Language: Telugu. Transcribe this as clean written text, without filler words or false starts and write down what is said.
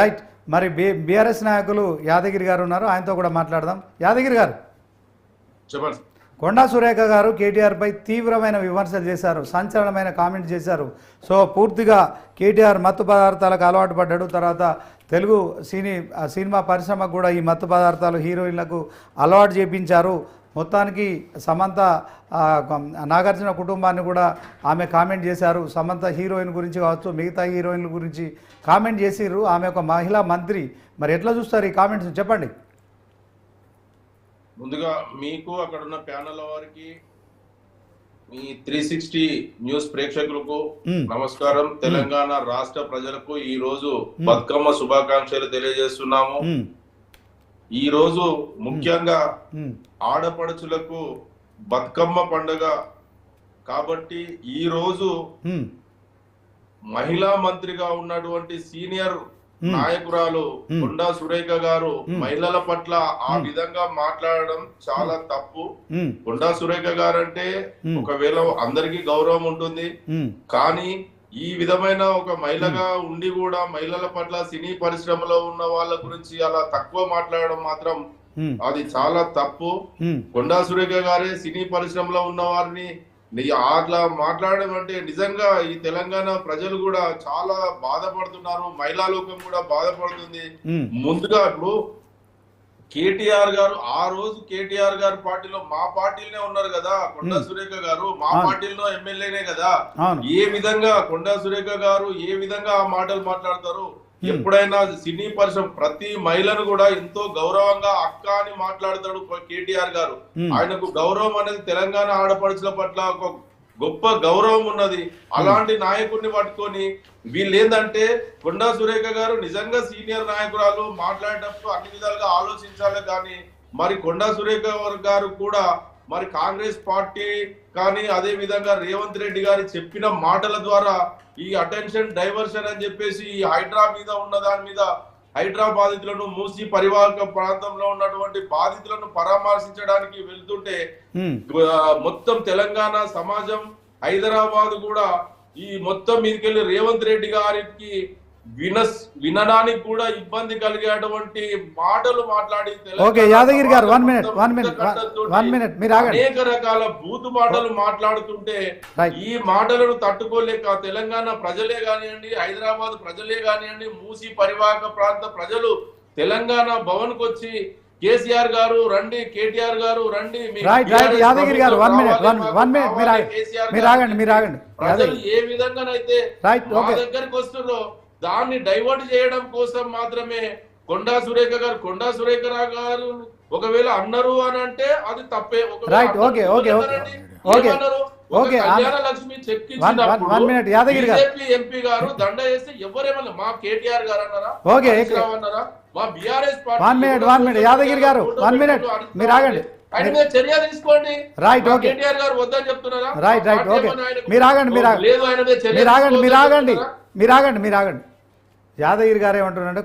రైట్. మరి బీఆర్ఎస్ నాయకులు యాదగిరి గారు ఉన్నారు, ఆయనతో కూడా మాట్లాడదాం. యాదగిరి గారు, చెప్పండి. కొండా సురేఖ గారు కేటీఆర్పై తీవ్రమైన విమర్శలు చేశారు, సంచలనమైన కామెంట్ చేశారు. సో పూర్తిగా కేటీఆర్ మత్తు పదార్థాలకు అలవాటు పడ్డాడు, తర్వాత తెలుగు సినిమా పరిశ్రమకు కూడా ఈ మత్తు పదార్థాలు హీరోయిన్లకు అలవాటు చేపించారు. మొత్తానికి సమంత నాగార్జున కుటుంబాన్ని కూడా ఆమె కామెంట్ చేశారు. సమంత హీరోయిన్ గురించి కావచ్చు, మిగతా హీరోయిన్ల గురించి కామెంట్ చేసిర్రు. ఆమె ఒక మహిళా మంత్రి. మరి ఎట్లా చూస్తారు ఈ కామెంట్స్, చెప్పండి. ముందుగా మీకు అక్కడ ఉన్న ప్యానల్ వారికి, మీ 360 న్యూస్ ప్రేక్షకులకు నమస్కారం. తెలంగాణ రాష్ట్ర ప్రజలకు ఈ రోజు బతుకమ్మ శుభాకాంక్షలు తెలియజేస్తున్నాము. ఈ రోజు ముఖ్యంగా ఆడపడుచులకు బతుకమ్మ పండుగ కాబట్టి ఈ రోజు మహిళా మంత్రిగా ఉన్నటువంటి సీనియర్ నాయకురాలు కొండా సురేఖ గారు మహిళల పట్ల ఆ విధంగా మాట్లాడడం చాలా తప్పు. కొండా సురేఖ గారు అంటే ఒకవేళ అందరికీ గౌరవం ఉంటుంది, కానీ ఈ విధమైన ఒక మహిళగా ఉండి కూడా మహిళల పట్ల సినీ పరిశ్రమలో ఉన్న వాళ్ళ గురించి అలా తక్కువ మాట్లాడడం మాత్రం అది చాలా తప్పు. కొండా సురేఖ గారే సినీ పరిశ్రమలో ఉన్న వారిని అట్లా మాట్లాడడం అంటే నిజంగా ఈ తెలంగాణ ప్రజలు కూడా చాలా బాధపడుతున్నారు, మహిళా లోకం కూడా బాధపడుతుంది. ముందుగా ఇప్పుడు కేటీఆర్ గారు ఆ రోజు కేటీఆర్ గారు పార్టీలో మా పార్టీలోనే ఉన్నారు కదా, కొండా సురేఖ గారు మా పార్టీలో ఎమ్మెల్యేనే కదా. ఏ విధంగా కొండా సురేఖ గారు ఏ విధంగా ఆ మాటలు మాట్లాడతారు? ఎప్పుడైనా సినీ పరిశ్రమ ప్రతి మహిళను కూడా ఎంతో గౌరవంగా అక్క అని మాట్లాడతాడు కేటీఆర్ గారు. ఆయనకు గౌరవం అనేది తెలంగాణ ఆడపడుచుల పట్ల ఒక గొప్ప గౌరవం ఉన్నది. అలాంటి నాయకుడిని పట్టుకొని వీళ్ళు ఏంటంటే కొండా సురేఖ గారు నిజంగా సీనియర్ నాయకురాలు, మాట్లాడేటప్పుడు అన్ని విధాలుగా ఆలోచించాలి. కానీ మరి కొండా సురేఖ గారు కూడా మరి కాంగ్రెస్ పార్టీ కానీ అదే విధంగా రేవంత్ రెడ్డి గారి చెప్పిన మాటల ద్వారా ఈ అటెన్షన్ డైవర్షన్ అని చెప్పేసి ఈ హైడ్రా మీద ఉన్న దాని మీద హైడ్రా బాధితులను, మూసి పరివాహక ప్రాంతంలో ఉన్నటువంటి బాధితులను పరామర్శించడానికి వెళ్తుంటే మొత్తం తెలంగాణ సమాజం, హైదరాబాద్ కూడా ఈ మొత్తం మీదకెళ్ళి రేవంత్ రెడ్డి గారికి వినడానికి కూడా ఇబ్బంది కలిగేటువంటి మాటలు మాట్లాడి యాదగిరి గారు అనేక రకాల బూతు మాటలు మాట్లాడుతుంటే ఈ మాటలను తట్టుకోలేక తెలంగాణ ప్రజలే కానివ్వండి, హైదరాబాద్ ప్రజలే కానివ్వండి, మూసి పరివాహక ప్రాంత ప్రజలు తెలంగాణ భవన్ కు వచ్చి కేసీఆర్ గారు రండి, కేటీఆర్ గారు రండి, యాదగిరి గారు ప్రజలు ఏ విధంగానైతే మా దగ్గరికి వస్తున్నారో దాన్ని డైవర్ట్ చేయడం కోసం మాత్రమే కొండా సురేఖ గారు ఒకవేళ అన్నారు అని అంటే అది తప్పే. Kalyana Lakshmi check BJP MP గారు దండ వేస్తే ఎవరేమన్నా మా కేటీఆర్ గారు అన్నారా, అన్నారా, మా బీఆర్ఎస్ పార్టీ యాదగిరి గారు ఆయన మీద చర్య తీసుకోండి. కేటీఆర్ గారు వద్దని చెప్తున్నారా? మీరు ఆగండి. యాదగిరి గారు ఏమంటున్నారంటే